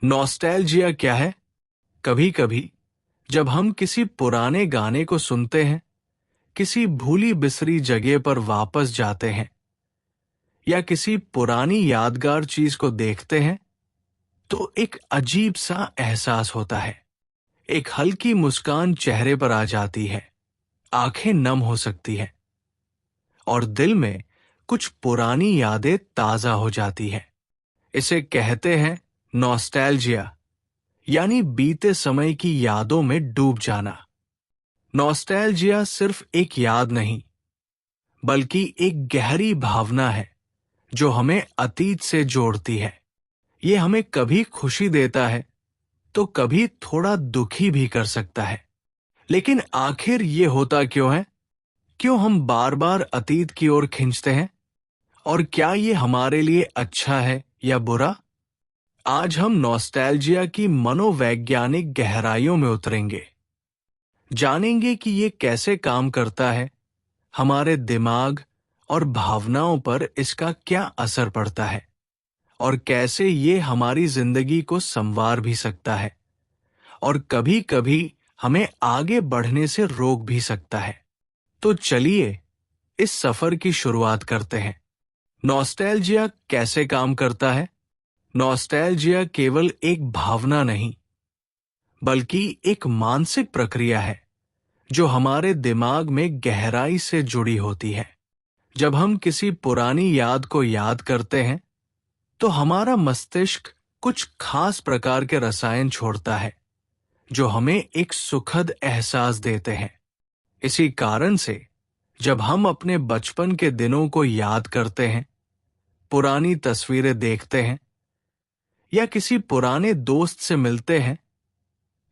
Nostalgia क्या है? कभी कभी जब हम किसी पुराने गाने को सुनते हैं, किसी भूली बिसरी जगह पर वापस जाते हैं या किसी पुरानी यादगार चीज को देखते हैं, तो एक अजीब सा एहसास होता है। एक हल्की मुस्कान चेहरे पर आ जाती है, आंखें नम हो सकती हैं और दिल में कुछ पुरानी यादें ताजा हो जाती हैं। इसे कहते हैं नॉस्टैल्जिया, यानी बीते समय की यादों में डूब जाना। नॉस्टैल्जिया सिर्फ एक याद नहीं, बल्कि एक गहरी भावना है जो हमें अतीत से जोड़ती है। ये हमें कभी खुशी देता है तो कभी थोड़ा दुखी भी कर सकता है। लेकिन आखिर ये होता क्यों है? क्यों हम बार बार अतीत की ओर खींचते हैं? और क्या ये हमारे लिए अच्छा है या बुरा? आज हम नॉस्टैल्जिया की मनोवैज्ञानिक गहराइयों में उतरेंगे। जानेंगे कि ये कैसे काम करता है, हमारे दिमाग और भावनाओं पर इसका क्या असर पड़ता है और कैसे ये हमारी जिंदगी को संवार भी सकता है और कभी-कभी हमें आगे बढ़ने से रोक भी सकता है। तो चलिए इस सफर की शुरुआत करते हैं। नॉस्टैल्जिया कैसे काम करता है? नॉस्टैल्जिया केवल एक भावना नहीं, बल्कि एक मानसिक प्रक्रिया है जो हमारे दिमाग में गहराई से जुड़ी होती है। जब हम किसी पुरानी याद को याद करते हैं, तो हमारा मस्तिष्क कुछ खास प्रकार के रसायन छोड़ता है जो हमें एक सुखद एहसास देते हैं। इसी कारण से जब हम अपने बचपन के दिनों को याद करते हैं, पुरानी तस्वीरें देखते हैं या किसी पुराने दोस्त से मिलते हैं,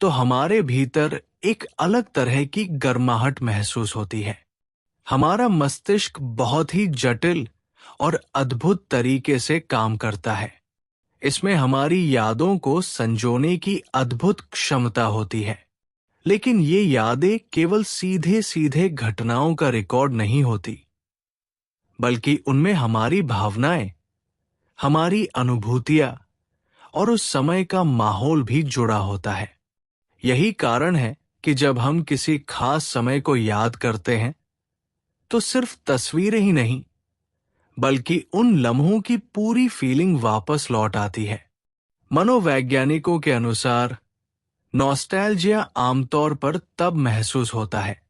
तो हमारे भीतर एक अलग तरह की गर्माहट महसूस होती है। हमारा मस्तिष्क बहुत ही जटिल और अद्भुत तरीके से काम करता है। इसमें हमारी यादों को संजोने की अद्भुत क्षमता होती है। लेकिन ये यादें केवल सीधे सीधे घटनाओं का रिकॉर्ड नहीं होती, बल्कि उनमें हमारी भावनाएं, हमारी अनुभूतियां और उस समय का माहौल भी जुड़ा होता है। यही कारण है कि जब हम किसी खास समय को याद करते हैं, तो सिर्फ तस्वीरें ही नहीं, बल्कि उन लम्हों की पूरी फीलिंग वापस लौट आती है। मनोवैज्ञानिकों के अनुसार नॉस्टैल्जिया आमतौर पर तब महसूस होता है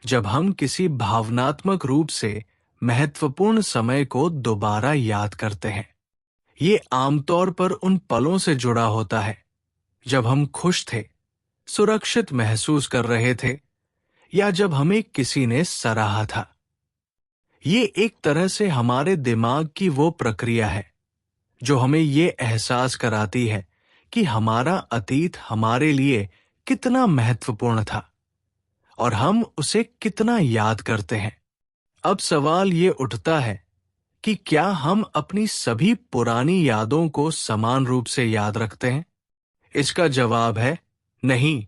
जब हम किसी भावनात्मक रूप से महत्वपूर्ण समय को दोबारा याद करते हैं। ये आमतौर पर उन पलों से जुड़ा होता है जब हम खुश थे, सुरक्षित महसूस कर रहे थे या जब हमें किसी ने सराहा था। ये एक तरह से हमारे दिमाग की वो प्रक्रिया है जो हमें ये एहसास कराती है कि हमारा अतीत हमारे लिए कितना महत्वपूर्ण था और हम उसे कितना याद करते हैं। अब सवाल ये उठता है कि क्या हम अपनी सभी पुरानी यादों को समान रूप से याद रखते हैं? इसका जवाब है नहीं।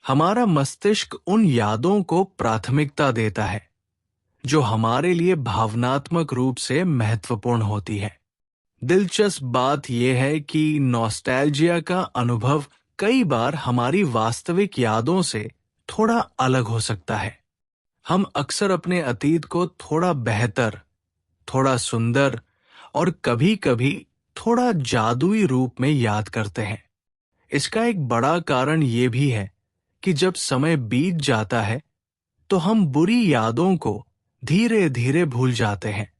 हमारा मस्तिष्क उन यादों को प्राथमिकता देता है जो हमारे लिए भावनात्मक रूप से महत्वपूर्ण होती है। दिलचस्प बात यह है कि नॉस्टैल्जिया का अनुभव कई बार हमारी वास्तविक यादों से थोड़ा अलग हो सकता है। हम अक्सर अपने अतीत को थोड़ा बेहतर, थोड़ा सुंदर और कभी-कभी थोड़ा जादुई रूप में याद करते हैं। इसका एक बड़ा कारण ये भी है कि जब समय बीत जाता है, तो हम बुरी यादों को धीरे-धीरे भूल जाते हैं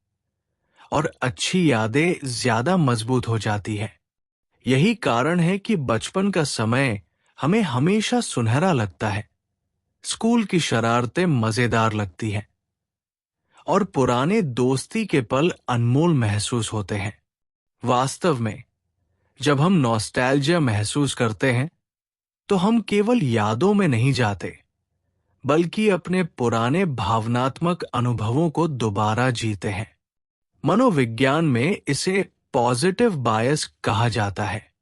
और अच्छी यादें ज्यादा मजबूत हो जाती हैं। यही कारण है कि बचपन का समय हमें हमेशा सुनहरा लगता है, स्कूल की शरारतें मजेदार लगती हैं और पुराने दोस्ती के पल अनमोल महसूस होते हैं। वास्तव में जब हम नॉस्टैल्जिया महसूस करते हैं, तो हम केवल यादों में नहीं जाते, बल्कि अपने पुराने भावनात्मक अनुभवों को दोबारा जीते हैं। मनोविज्ञान में इसे पॉजिटिव बायस कहा जाता है।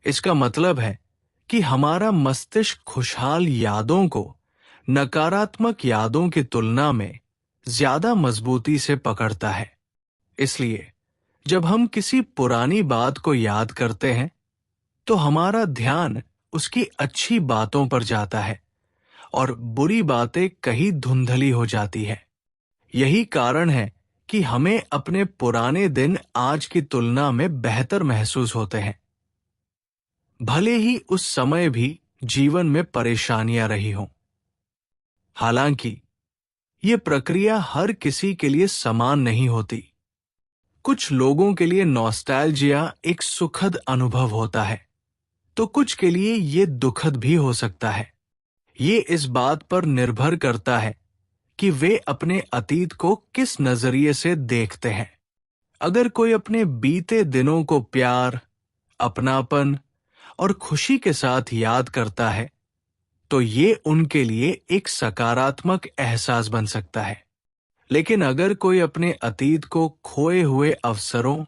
इसका मतलब है कि हमारा मस्तिष्क खुशहाल यादों को नकारात्मक यादों की तुलना में ज्यादा मजबूती से पकड़ता है। इसलिए जब हम किसी पुरानी बात को याद करते हैं, तो हमारा ध्यान उसकी अच्छी बातों पर जाता है और बुरी बातें कहीं धुंधली हो जाती है। यही कारण है कि हमें अपने पुराने दिन आज की तुलना में बेहतर महसूस होते हैं, भले ही उस समय भी जीवन में परेशानियां रही हों। हालांकि ये प्रक्रिया हर किसी के लिए समान नहीं होती। कुछ लोगों के लिए नॉस्टैल्जिया एक सुखद अनुभव होता है, तो कुछ के लिए ये दुखद भी हो सकता है। ये इस बात पर निर्भर करता है कि वे अपने अतीत को किस नजरिए से देखते हैं। अगर कोई अपने बीते दिनों को प्यार, अपनापन और खुशी के साथ याद करता है, तो ये उनके लिए एक सकारात्मक एहसास बन सकता है। लेकिन अगर कोई अपने अतीत को खोए हुए अवसरों,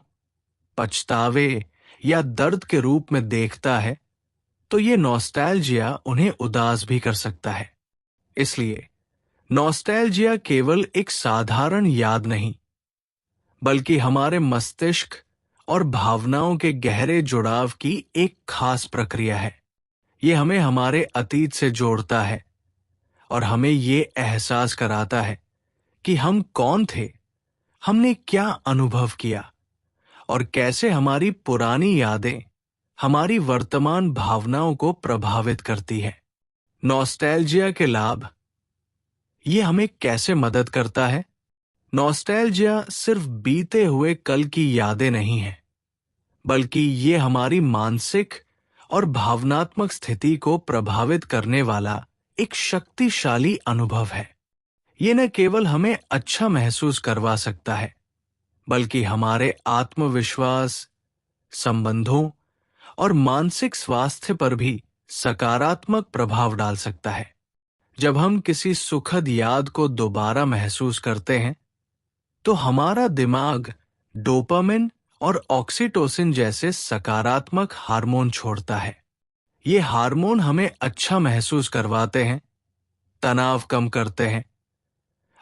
पछतावे या दर्द के रूप में देखता है, तो ये नॉस्टैल्जिया उन्हें उदास भी कर सकता है। इसलिए नॉस्टैल्जिया केवल एक साधारण याद नहीं, बल्कि हमारे मस्तिष्क और भावनाओं के गहरे जुड़ाव की एक खास प्रक्रिया है। ये हमें हमारे अतीत से जोड़ता है और हमें ये एहसास कराता है कि हम कौन थे, हमने क्या अनुभव किया और कैसे हमारी पुरानी यादें हमारी वर्तमान भावनाओं को प्रभावित करती है। नॉस्टैल्जिया के लाभ। ये हमें कैसे मदद करता है? नॉस्टैल्जिया सिर्फ बीते हुए कल की यादें नहीं है, बल्कि ये हमारी मानसिक और भावनात्मक स्थिति को प्रभावित करने वाला एक शक्तिशाली अनुभव है। ये न केवल हमें अच्छा महसूस करवा सकता है, बल्कि हमारे आत्मविश्वास, संबंधों और मानसिक स्वास्थ्य पर भी सकारात्मक प्रभाव डाल सकता है। जब हम किसी सुखद याद को दोबारा महसूस करते हैं, तो हमारा दिमाग डोपामिन और ऑक्सीटोसिन जैसे सकारात्मक हार्मोन छोड़ता है। ये हार्मोन हमें अच्छा महसूस करवाते हैं, तनाव कम करते हैं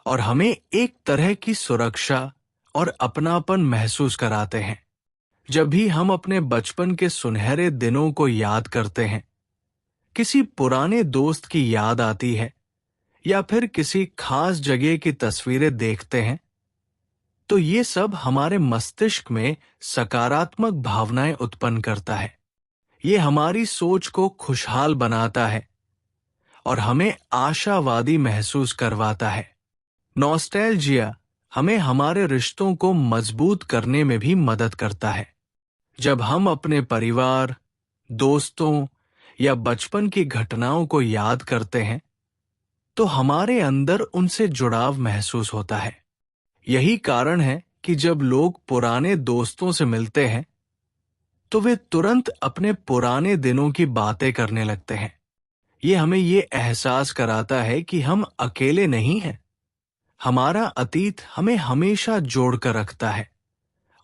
और हमें एक तरह की सुरक्षा और अपनापन महसूस कराते हैं। जब भी हम अपने बचपन के सुनहरे दिनों को याद करते हैं, किसी पुराने दोस्त की याद आती है या फिर किसी खास जगह की तस्वीरें देखते हैं, तो ये सब हमारे मस्तिष्क में सकारात्मक भावनाएं उत्पन्न करता है। ये हमारी सोच को खुशहाल बनाता है और हमें आशावादी महसूस करवाता है। नॉस्टैल्जिया हमें हमारे रिश्तों को मजबूत करने में भी मदद करता है। जब हम अपने परिवार, दोस्तों या बचपन की घटनाओं को याद करते हैं, तो हमारे अंदर उनसे जुड़ाव महसूस होता है। यही कारण है कि जब लोग पुराने दोस्तों से मिलते हैं, तो वे तुरंत अपने पुराने दिनों की बातें करने लगते हैं। ये हमें ये एहसास कराता है कि हम अकेले नहीं हैं। हमारा अतीत हमें हमेशा जोड़कर रखता है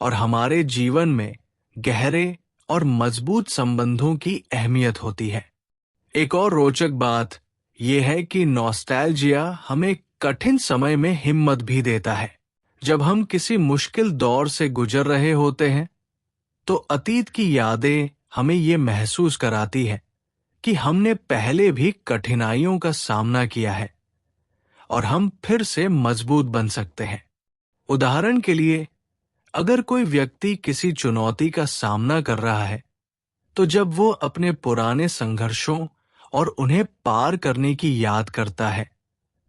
और हमारे जीवन में गहरे और मजबूत संबंधों की अहमियत होती है। एक और रोचक बात यह है कि नॉस्टैल्जिया हमें कठिन समय में हिम्मत भी देता है। जब हम किसी मुश्किल दौर से गुजर रहे होते हैं, तो अतीत की यादें हमें ये महसूस कराती है कि हमने पहले भी कठिनाइयों का सामना किया है और हम फिर से मजबूत बन सकते हैं। उदाहरण के लिए, अगर कोई व्यक्ति किसी चुनौती का सामना कर रहा है, तो जब वो अपने पुराने संघर्षों और उन्हें पार करने की याद करता है,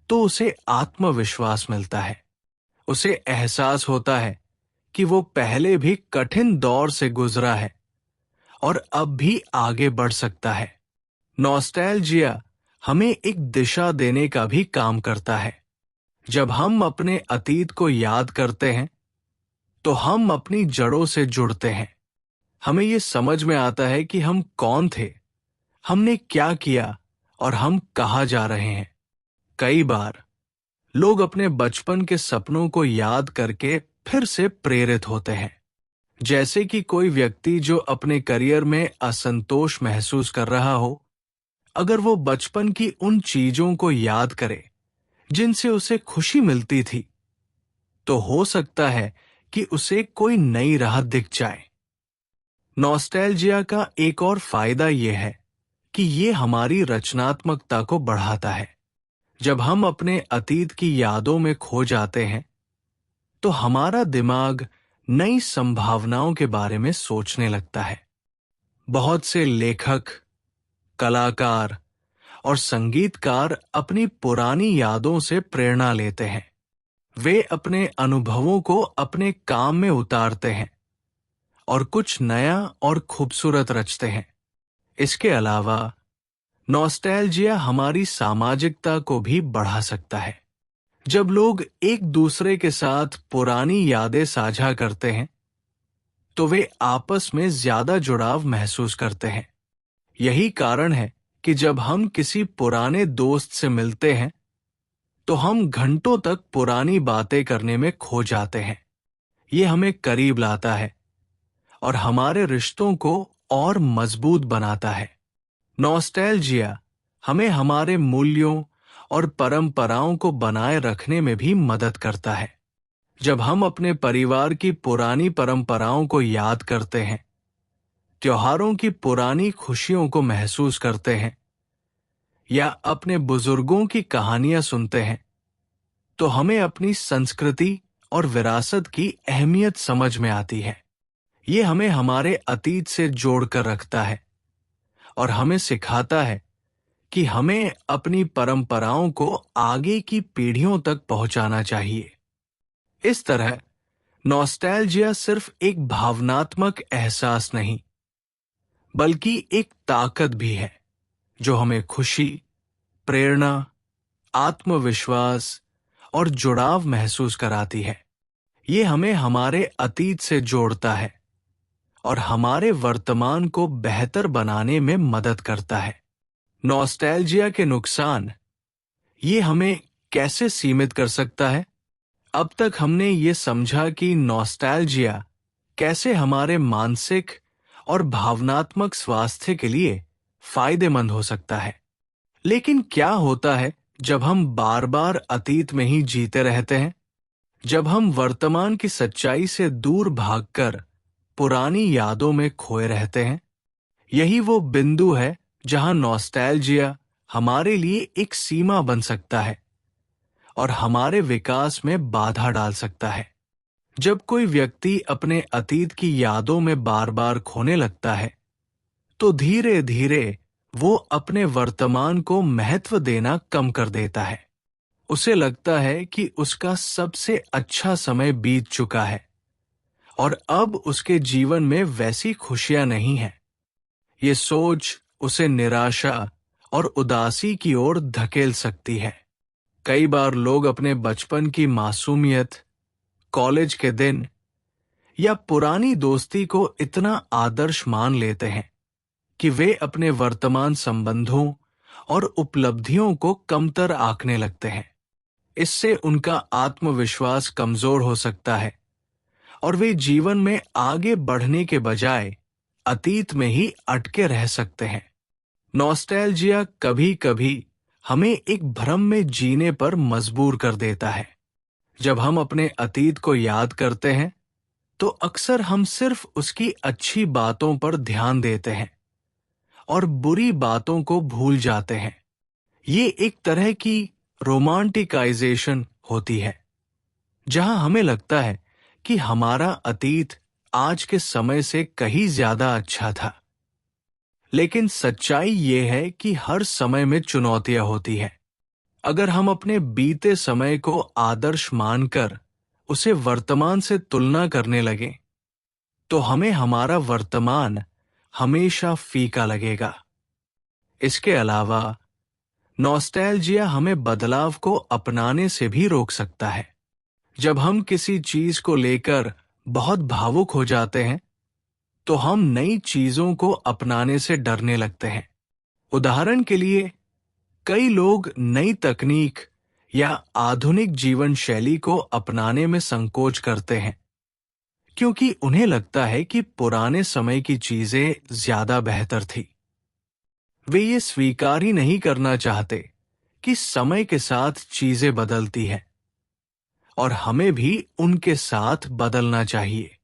तो उसे आत्मविश्वास मिलता है। उसे एहसास होता है कि वो पहले भी कठिन दौर से गुजरा है और अब भी आगे बढ़ सकता है। नॉस्टैल्जिया हमें एक दिशा देने का भी काम करता है। जब हम अपने अतीत को याद करते हैं, तो हम अपनी जड़ों से जुड़ते हैं। हमें ये समझ में आता है कि हम कौन थे, हमने क्या किया और हम कहाँ जा रहे हैं। कई बार लोग अपने बचपन के सपनों को याद करके फिर से प्रेरित होते हैं। जैसे कि कोई व्यक्ति जो अपने करियर में असंतोष महसूस कर रहा हो, अगर वो बचपन की उन चीजों को याद करे जिनसे उसे खुशी मिलती थी, तो हो सकता है कि उसे कोई नई राह दिख जाए। नॉस्टैल्जिया का एक और फायदा यह है कि ये हमारी रचनात्मकता को बढ़ाता है। जब हम अपने अतीत की यादों में खो जाते हैं, तो हमारा दिमाग नई संभावनाओं के बारे में सोचने लगता है। बहुत से लेखक, कलाकार और संगीतकार अपनी पुरानी यादों से प्रेरणा लेते हैं। वे अपने अनुभवों को अपने काम में उतारते हैं और कुछ नया और खूबसूरत रचते हैं। इसके अलावा नॉस्टैल्जिया हमारी सामाजिकता को भी बढ़ा सकता है। जब लोग एक दूसरे के साथ पुरानी यादें साझा करते हैं, तो वे आपस में ज्यादा जुड़ाव महसूस करते हैं। यही कारण है कि जब हम किसी पुराने दोस्त से मिलते हैं, तो हम घंटों तक पुरानी बातें करने में खो जाते हैं। ये हमें करीब लाता है और हमारे रिश्तों को और मजबूत बनाता है। नॉस्टैल्जिया हमें हमारे मूल्यों और परंपराओं को बनाए रखने में भी मदद करता है। जब हम अपने परिवार की पुरानी परंपराओं को याद करते हैं, त्योहारों की पुरानी खुशियों को महसूस करते हैं या अपने बुजुर्गों की कहानियां सुनते हैं, तो हमें अपनी संस्कृति और विरासत की अहमियत समझ में आती है। ये हमें हमारे अतीत से जोड़कर रखता है और हमें सिखाता है कि हमें अपनी परंपराओं को आगे की पीढ़ियों तक पहुंचाना चाहिए। इस तरह नॉस्टैल्जिया सिर्फ एक भावनात्मक एहसास नहीं, बल्कि एक ताकत भी है जो हमें खुशी, प्रेरणा, आत्मविश्वास और जुड़ाव महसूस कराती है। ये हमें हमारे अतीत से जोड़ता है और हमारे वर्तमान को बेहतर बनाने में मदद करता है। नॉस्टैल्जिया के नुकसान ये हमें कैसे सीमित कर सकता है? अब तक हमने ये समझा कि नॉस्टैल्जिया कैसे हमारे मानसिक और भावनात्मक स्वास्थ्य के लिए फायदेमंद हो सकता है। लेकिन क्या होता है जब हम बार-बार अतीत में ही जीते रहते हैं? जब हम वर्तमान की सच्चाई से दूर भागकर पुरानी यादों में खोए रहते हैं? यही वो बिंदु है जहां नॉस्टैल्जिया हमारे लिए एक सीमा बन सकता है और हमारे विकास में बाधा डाल सकता है। जब कोई व्यक्ति अपने अतीत की यादों में बार-बार खोने लगता है, तो धीरे-धीरे वो अपने वर्तमान को महत्व देना कम कर देता है। उसे लगता है कि उसका सबसे अच्छा समय बीत चुका है और अब उसके जीवन में वैसी खुशियां नहीं हैं। ये सोच उसे निराशा और उदासी की ओर धकेल सकती है। कई बार लोग अपने बचपन की मासूमियत, कॉलेज के दिन या पुरानी दोस्ती को इतना आदर्श मान लेते हैं कि वे अपने वर्तमान संबंधों और उपलब्धियों को कमतर आंकने लगते हैं। इससे उनका आत्मविश्वास कमजोर हो सकता है और वे जीवन में आगे बढ़ने के बजाय अतीत में ही अटके रह सकते हैं। नॉस्टैल्जिया कभी-कभी हमें एक भ्रम में जीने पर मजबूर कर देता है। जब हम अपने अतीत को याद करते हैं, तो अक्सर हम सिर्फ उसकी अच्छी बातों पर ध्यान देते हैं और बुरी बातों को भूल जाते हैं। ये एक तरह की रोमांटिकाइजेशन होती है, जहां हमें लगता है कि हमारा अतीत आज के समय से कहीं ज्यादा अच्छा था। लेकिन सच्चाई ये है कि हर समय में चुनौतियां होती हैं। अगर हम अपने बीते समय को आदर्श मानकर उसे वर्तमान से तुलना करने लगें, तो हमें हमारा वर्तमान हमेशा फीका लगेगा। इसके अलावा नॉस्टैल्जिया हमें बदलाव को अपनाने से भी रोक सकता है। जब हम किसी चीज को लेकर बहुत भावुक हो जाते हैं, तो हम नई चीजों को अपनाने से डरने लगते हैं। उदाहरण के लिए, कई लोग नई तकनीक या आधुनिक जीवन शैली को अपनाने में संकोच करते हैं, क्योंकि उन्हें लगता है कि पुराने समय की चीजें ज्यादा बेहतर थी। वे ये स्वीकार ही नहीं करना चाहते कि समय के साथ चीजें बदलती हैं और हमें भी उनके साथ बदलना चाहिए।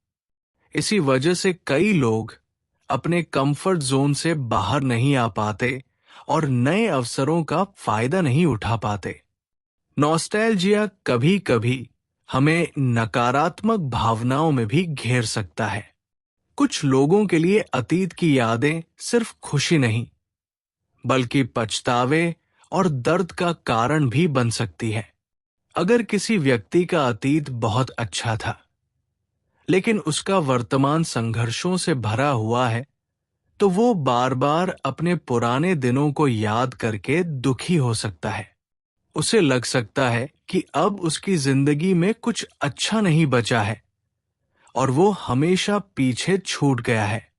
इसी वजह से कई लोग अपने कंफर्ट जोन से बाहर नहीं आ पाते और नए अवसरों का फायदा नहीं उठा पाते। नॉस्टैल्जिया कभी-कभी हमें नकारात्मक भावनाओं में भी घेर सकता है। कुछ लोगों के लिए अतीत की यादें सिर्फ खुशी नहीं, बल्कि पछतावे और दर्द का कारण भी बन सकती है। अगर किसी व्यक्ति का अतीत बहुत अच्छा था, लेकिन उसका वर्तमान संघर्षों से भरा हुआ है, तो वो बार-बार अपने पुराने दिनों को याद करके दुखी हो सकता है। उसे लग सकता है कि अब उसकी जिंदगी में कुछ अच्छा नहीं बचा है और वो हमेशा पीछे छूट गया है।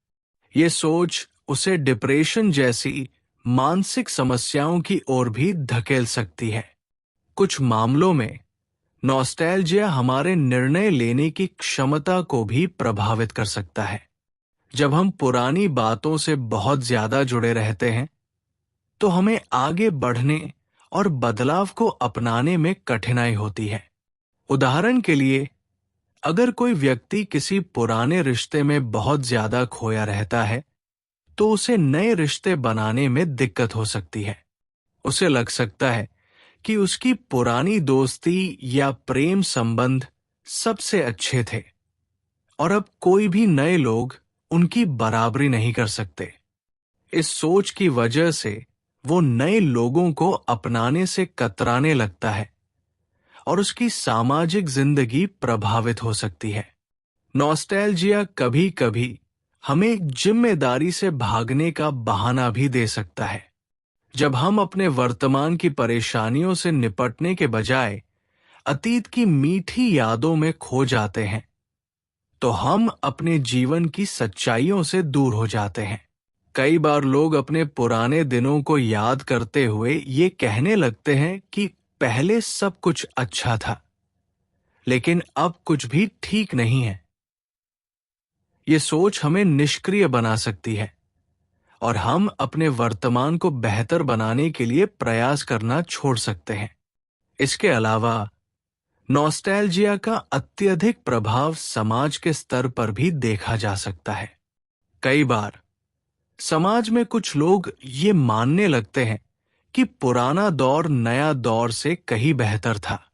ये सोच उसे डिप्रेशन जैसी मानसिक समस्याओं की ओर भी धकेल सकती है। कुछ मामलों में नॉस्टैल्जिया हमारे निर्णय लेने की क्षमता को भी प्रभावित कर सकता है। जब हम पुरानी बातों से बहुत ज्यादा जुड़े रहते हैं, तो हमें आगे बढ़ने और बदलाव को अपनाने में कठिनाई होती है। उदाहरण के लिए, अगर कोई व्यक्ति किसी पुराने रिश्ते में बहुत ज्यादा खोया रहता है, तो उसे नए रिश्ते बनाने में दिक्कत हो सकती है। उसे लग सकता है कि उसकी पुरानी दोस्ती या प्रेम संबंध सबसे अच्छे थे और अब कोई भी नए लोग उनकी बराबरी नहीं कर सकते। इस सोच की वजह से वो नए लोगों को अपनाने से कतराने लगता है और उसकी सामाजिक जिंदगी प्रभावित हो सकती है। नॉस्टैल्जिया कभी-कभी हमें जिम्मेदारी से भागने का बहाना भी दे सकता है। जब हम अपने वर्तमान की परेशानियों से निपटने के बजाय अतीत की मीठी यादों में खो जाते हैं, तो हम अपने जीवन की सच्चाइयों से दूर हो जाते हैं। कई बार लोग अपने पुराने दिनों को याद करते हुए ये कहने लगते हैं कि पहले सब कुछ अच्छा था, लेकिन अब कुछ भी ठीक नहीं है। ये सोच हमें निष्क्रिय बना सकती है और हम अपने वर्तमान को बेहतर बनाने के लिए प्रयास करना छोड़ सकते हैं। इसके अलावा नॉस्टैल्जिया का अत्यधिक प्रभाव समाज के स्तर पर भी देखा जा सकता है। कई बार समाज में कुछ लोग ये मानने लगते हैं कि पुराना दौर नया दौर से कहीं बेहतर था।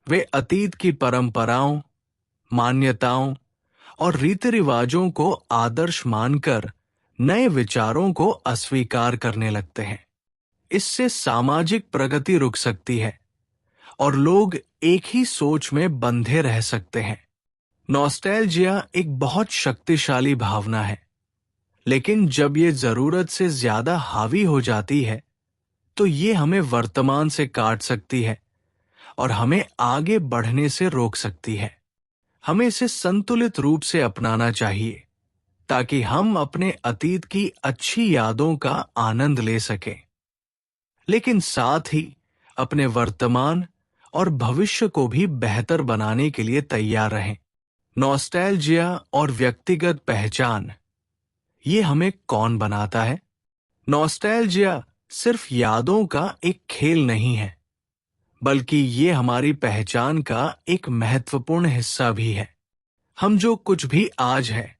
वे अतीत की परंपराओं, मान्यताओं और रीति रिवाजों को आदर्श मानकर नए विचारों को अस्वीकार करने लगते हैं। इससे सामाजिक प्रगति रुक सकती है और लोग एक ही सोच में बंधे रह सकते हैं। नॉस्टैल्जिया एक बहुत शक्तिशाली भावना है, लेकिन जब ये जरूरत से ज्यादा हावी हो जाती है, तो ये हमें वर्तमान से काट सकती है और हमें आगे बढ़ने से रोक सकती है। हमें इसे संतुलित रूप से अपनाना चाहिए, ताकि हम अपने अतीत की अच्छी यादों का आनंद ले सकें, लेकिन साथ ही अपने वर्तमान और भविष्य को भी बेहतर बनाने के लिए तैयार रहें। नॉस्टैल्जिया और व्यक्तिगत पहचान, ये हमें कौन बनाता है? नॉस्टैल्जिया सिर्फ यादों का एक खेल नहीं है, बल्कि ये हमारी पहचान का एक महत्वपूर्ण हिस्सा भी है। हम जो कुछ भी आज है,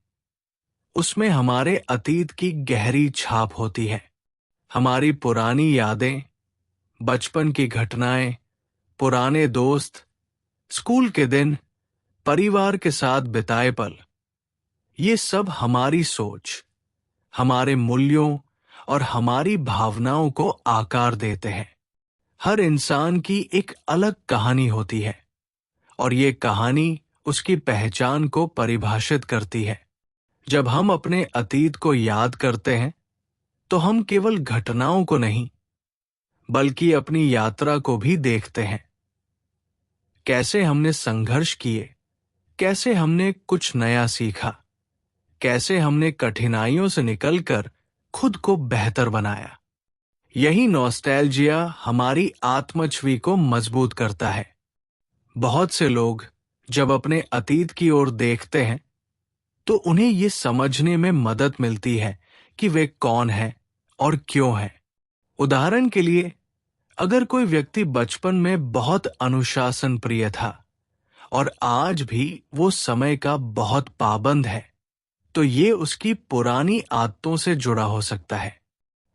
उसमें हमारे अतीत की गहरी छाप होती है। हमारी पुरानी यादें, बचपन की घटनाएं, पुराने दोस्त, स्कूल के दिन, परिवार के साथ बिताए पल, ये सब हमारी सोच, हमारे मूल्यों और हमारी भावनाओं को आकार देते हैं। हर इंसान की एक अलग कहानी होती है और ये कहानी उसकी पहचान को परिभाषित करती है। जब हम अपने अतीत को याद करते हैं, तो हम केवल घटनाओं को नहीं, बल्कि अपनी यात्रा को भी देखते हैं। कैसे हमने संघर्ष किए, कैसे हमने कुछ नया सीखा, कैसे हमने कठिनाइयों से निकलकर खुद को बेहतर बनाया। यही नॉस्टैल्जिया हमारी आत्मछवि को मजबूत करता है। बहुत से लोग जब अपने अतीत की ओर देखते हैं, तो उन्हें ये समझने में मदद मिलती है कि वे कौन हैं और क्यों हैं। उदाहरण के लिए, अगर कोई व्यक्ति बचपन में बहुत अनुशासन प्रिय था और आज भी वो समय का बहुत पाबंद है, तो ये उसकी पुरानी आदतों से जुड़ा हो सकता है।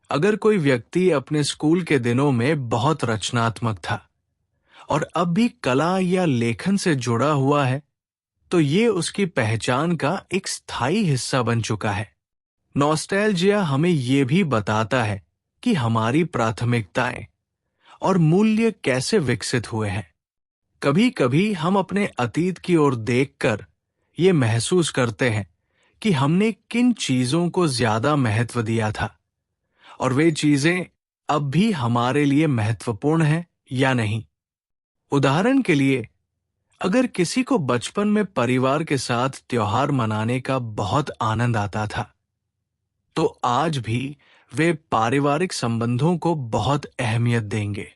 अगर कोई व्यक्ति अपने स्कूल के दिनों में बहुत रचनात्मक था और अब भी कला या लेखन से जुड़ा हुआ है, तो ये उसकी पहचान का एक स्थायी हिस्सा बन चुका है। नॉस्टैल्जिया हमें ये भी बताता है कि हमारी प्राथमिकताएं और मूल्य कैसे विकसित हुए हैं। कभी कभी हम अपने अतीत की ओर देखकर ये महसूस करते हैं कि हमने किन चीजों को ज्यादा महत्व दिया था और वे चीजें अब भी हमारे लिए महत्वपूर्ण हैं या नहीं। उदाहरण के लिए, अगर किसी को बचपन में परिवार के साथ त्योहार मनाने का बहुत आनंद आता था, तो आज भी वे पारिवारिक संबंधों को बहुत अहमियत देंगे।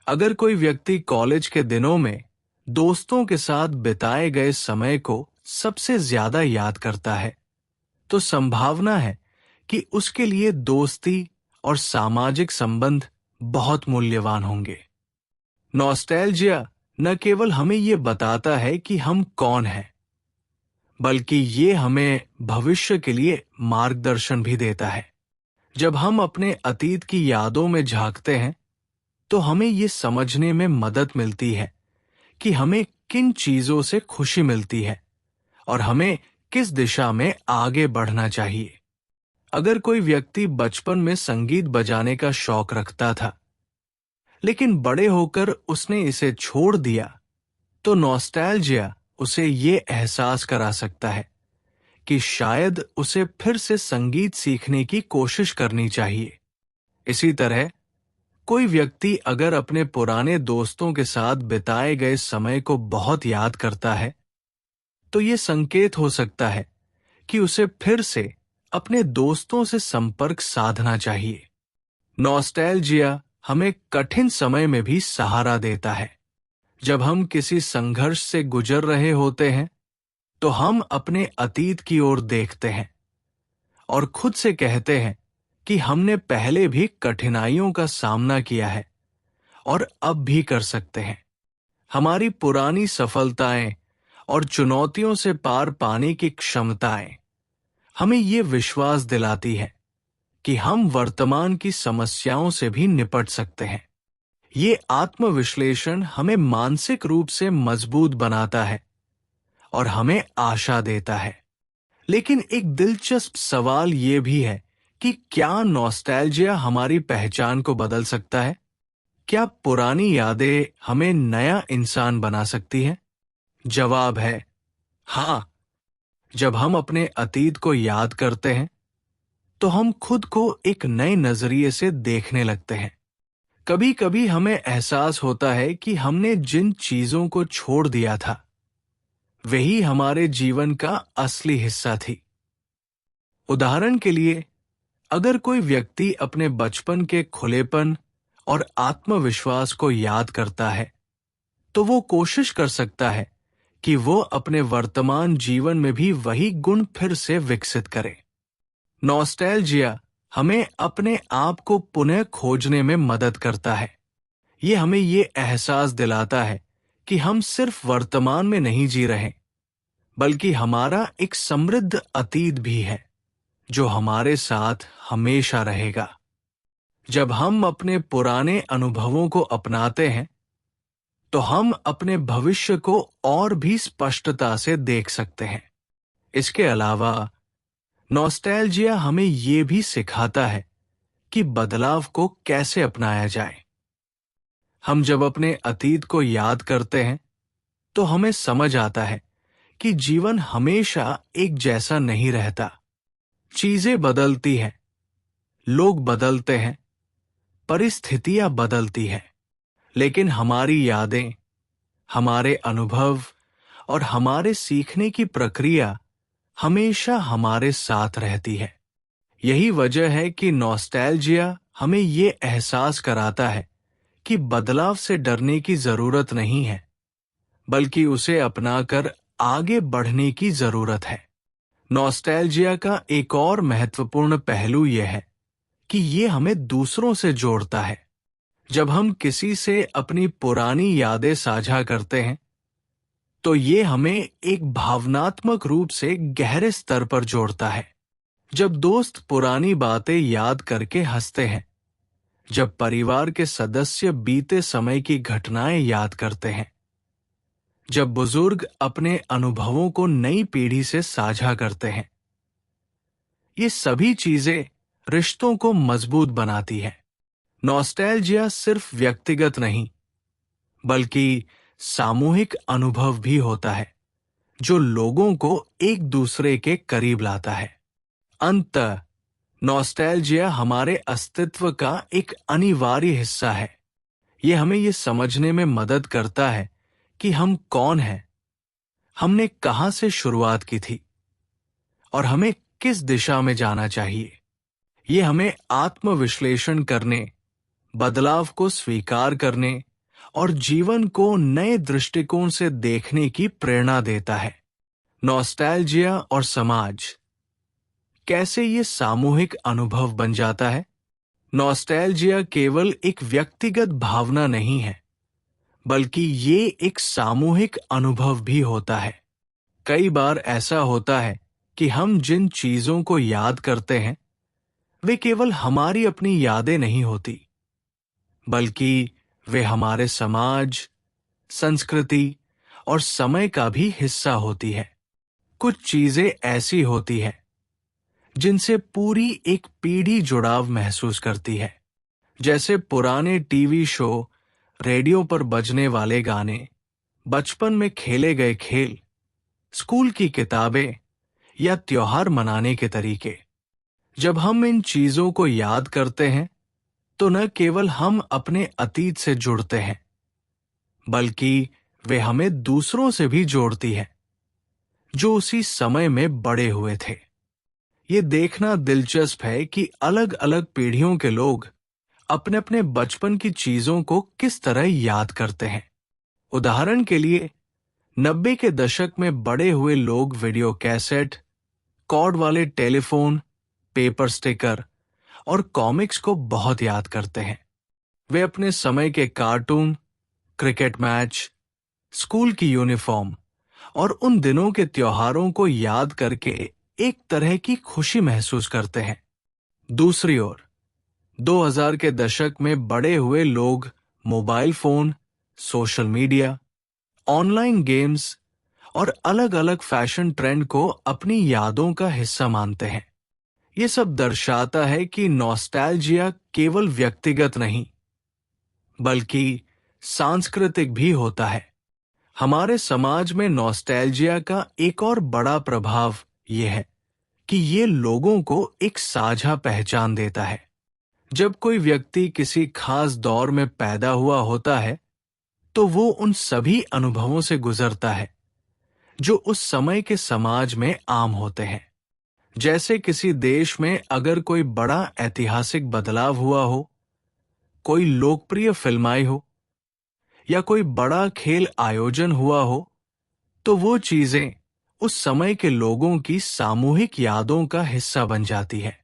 अगर कोई व्यक्ति कॉलेज के दिनों में दोस्तों के साथ बिताए गए समय को सबसे ज्यादा याद करता है, तो संभावना है कि उसके लिए दोस्ती और सामाजिक संबंध बहुत मूल्यवान होंगे। नॉस्टैल्जिया न केवल हमें ये बताता है कि हम कौन हैं, बल्कि ये हमें भविष्य के लिए मार्गदर्शन भी देता है। जब हम अपने अतीत की यादों में झांकते हैं, तो हमें ये समझने में मदद मिलती है कि हमें किन चीजों से खुशी मिलती है और हमें किस दिशा में आगे बढ़ना चाहिए। अगर कोई व्यक्ति बचपन में संगीत बजाने का शौक रखता था, लेकिन बड़े होकर उसने इसे छोड़ दिया, तो नॉस्टैल्जिया उसे ये एहसास करा सकता है कि शायद उसे फिर से संगीत सीखने की कोशिश करनी चाहिए। इसी तरह, कोई व्यक्ति अगर अपने पुराने दोस्तों के साथ बिताए गए समय को बहुत याद करता है, तो ये संकेत हो सकता है कि उसे फिर से अपने दोस्तों से संपर्क साधना चाहिए। नॉस्टैल्जिया हमें कठिन समय में भी सहारा देता है। जब हम किसी संघर्ष से गुजर रहे होते हैं, तो हम अपने अतीत की ओर देखते हैं और खुद से कहते हैं कि हमने पहले भी कठिनाइयों का सामना किया है और अब भी कर सकते हैं। हमारी पुरानी सफलताएं और चुनौतियों से पार पाने की क्षमताएं हमें ये विश्वास दिलाती है कि हम वर्तमान की समस्याओं से भी निपट सकते हैं। ये आत्मविश्लेषण हमें मानसिक रूप से मजबूत बनाता है और हमें आशा देता है। लेकिन एक दिलचस्प सवाल ये भी है कि क्या नॉस्टैल्जिया हमारी पहचान को बदल सकता है? क्या पुरानी यादें हमें नया इंसान बना सकती हैं? जवाब है हाँ। जब हम अपने अतीत को याद करते हैं, तो हम खुद को एक नए नजरिए से देखने लगते हैं। कभी कभी हमें एहसास होता है कि हमने जिन चीजों को छोड़ दिया था, वही हमारे जीवन का असली हिस्सा थी। उदाहरण के लिए, अगर कोई व्यक्ति अपने बचपन के खुलेपन और आत्मविश्वास को याद करता है, तो वो कोशिश कर सकता है कि वो अपने वर्तमान जीवन में भी वही गुण फिर से विकसित करे। नॉस्टैल्जिया हमें अपने आप को पुनः खोजने में मदद करता है। ये हमें ये एहसास दिलाता है कि हम सिर्फ वर्तमान में नहीं जी रहे, बल्कि हमारा एक समृद्ध अतीत भी है जो हमारे साथ हमेशा रहेगा। जब हम अपने पुराने अनुभवों को अपनाते हैं, तो हम अपने भविष्य को और भी स्पष्टता से देख सकते हैं। इसके अलावा, नॉस्टैल्जिया हमें ये भी सिखाता है कि बदलाव को कैसे अपनाया जाए। हम जब अपने अतीत को याद करते हैं, तो हमें समझ आता है कि जीवन हमेशा एक जैसा नहीं रहता। चीजें बदलती हैं, लोग बदलते हैं, परिस्थितियां बदलती हैं, लेकिन हमारी यादें, हमारे अनुभव और हमारे सीखने की प्रक्रिया हमेशा हमारे साथ रहती है। यही वजह है कि नॉस्टैल्जिया हमें ये एहसास कराता है कि बदलाव से डरने की जरूरत नहीं है, बल्कि उसे अपनाकर आगे बढ़ने की जरूरत है। नॉस्टैल्जिया का एक और महत्वपूर्ण पहलू यह है कि ये हमें दूसरों से जोड़ता है। जब हम किसी से अपनी पुरानी यादें साझा करते हैं, तो ये हमें एक भावनात्मक रूप से गहरे स्तर पर जोड़ता है। जब दोस्त पुरानी बातें याद करके हंसते हैं, जब परिवार के सदस्य बीते समय की घटनाएं याद करते हैं, जब बुजुर्ग अपने अनुभवों को नई पीढ़ी से साझा करते हैं, ये सभी चीजें रिश्तों को मजबूत बनाती है। नॉस्टैल्जिया सिर्फ व्यक्तिगत नहीं, बल्कि सामूहिक अनुभव भी होता है, जो लोगों को एक दूसरे के करीब लाता है। अंततः नॉस्टैल्जिया हमारे अस्तित्व का एक अनिवार्य हिस्सा है। ये हमें ये समझने में मदद करता है कि हम कौन हैं, हमने कहां से शुरुआत की थी और हमें किस दिशा में जाना चाहिए। ये हमें आत्मविश्लेषण करने, बदलाव को स्वीकार करने और जीवन को नए दृष्टिकोण से देखने की प्रेरणा देता है। नॉस्टैल्जिया और समाज, कैसे ये सामूहिक अनुभव बन जाता है? नॉस्टैल्जिया केवल एक व्यक्तिगत भावना नहीं है, बल्कि ये एक सामूहिक अनुभव भी होता है। कई बार ऐसा होता है कि हम जिन चीजों को याद करते हैं, वे केवल हमारी अपनी यादें नहीं होती, बल्कि वे हमारे समाज, संस्कृति और समय का भी हिस्सा होती है। कुछ चीजें ऐसी होती हैं जिनसे पूरी एक पीढ़ी जुड़ाव महसूस करती है, जैसे पुराने टीवी शो, रेडियो पर बजने वाले गाने, बचपन में खेले गए खेल, स्कूल की किताबें या त्योहार मनाने के तरीके। जब हम इन चीजों को याद करते हैं, तो न केवल हम अपने अतीत से जुड़ते हैं, बल्कि वे हमें दूसरों से भी जोड़ती है, जो उसी समय में बड़े हुए थे। ये देखना दिलचस्प है कि अलग अलग पीढ़ियों के लोग अपने अपने बचपन की चीजों को किस तरह याद करते हैं। उदाहरण के लिए, 90 के दशक में बड़े हुए लोग वीडियो कैसेट, कॉर्ड वाले टेलीफोन, पेपर स्टिकर और कॉमिक्स को बहुत याद करते हैं। वे अपने समय के कार्टून, क्रिकेट मैच, स्कूल की यूनिफॉर्म और उन दिनों के त्योहारों को याद करके एक तरह की खुशी महसूस करते हैं। दूसरी ओर, 2000 के दशक में बड़े हुए लोग mobile phone, social media, online games और अलग अलग फैशन ट्रेंड को अपनी यादों का हिस्सा मानते हैं। ये सब दर्शाता है कि नॉस्टैल्जिया केवल व्यक्तिगत नहीं, बल्कि सांस्कृतिक भी होता है। हमारे समाज में नॉस्टैल्जिया का एक और बड़ा प्रभाव ये है कि ये लोगों को एक साझा पहचान देता है। जब कोई व्यक्ति किसी खास दौर में पैदा हुआ होता है, तो वो उन सभी अनुभवों से गुजरता है जो उस समय के समाज में आम होते हैं। जैसे किसी देश में अगर कोई बड़ा ऐतिहासिक बदलाव हुआ हो, कोई लोकप्रिय फिल्म आई हो या कोई बड़ा खेल आयोजन हुआ हो, तो वो चीजें उस समय के लोगों की सामूहिक यादों का हिस्सा बन जाती है।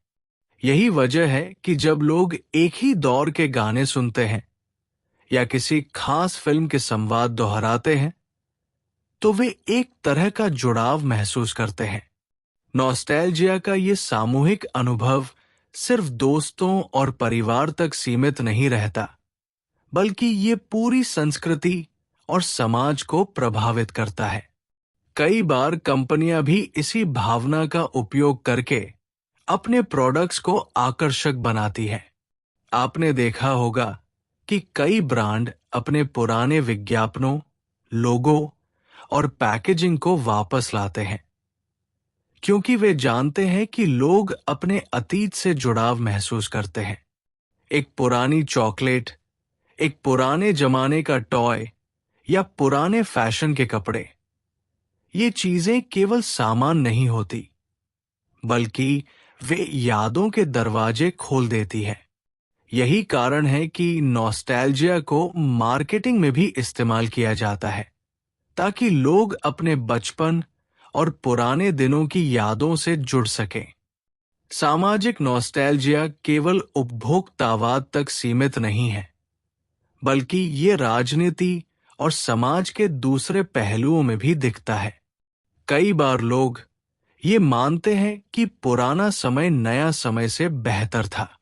यही वजह है कि जब लोग एक ही दौर के गाने सुनते हैं या किसी खास फिल्म के संवाद दोहराते हैं, तो वे एक तरह का जुड़ाव महसूस करते हैं। नॉस्टैल्जिया का ये सामूहिक अनुभव सिर्फ दोस्तों और परिवार तक सीमित नहीं रहता, बल्कि ये पूरी संस्कृति और समाज को प्रभावित करता है। कई बार कंपनियां भी इसी भावना का उपयोग करके अपने प्रोडक्ट्स को आकर्षक बनाती है। आपने देखा होगा कि कई ब्रांड अपने पुराने विज्ञापनों, लोगो और पैकेजिंग को वापस लाते हैं, क्योंकि वे जानते हैं कि लोग अपने अतीत से जुड़ाव महसूस करते हैं। एक पुरानी चॉकलेट, एक पुराने जमाने का टॉय या पुराने फैशन के कपड़े, ये चीजें केवल सामान नहीं होती, बल्कि वे यादों के दरवाजे खोल देती है। यही कारण है कि नॉस्टैल्जिया को मार्केटिंग में भी इस्तेमाल किया जाता है, ताकि लोग अपने बचपन और पुराने दिनों की यादों से जुड़ सकें। सामाजिक नॉस्टैल्जिया केवल उपभोक्तावाद तक सीमित नहीं है, बल्कि ये राजनीति और समाज के दूसरे पहलुओं में भी दिखता है। कई बार लोग ये मानते हैं कि पुराना समय नया समय से बेहतर था।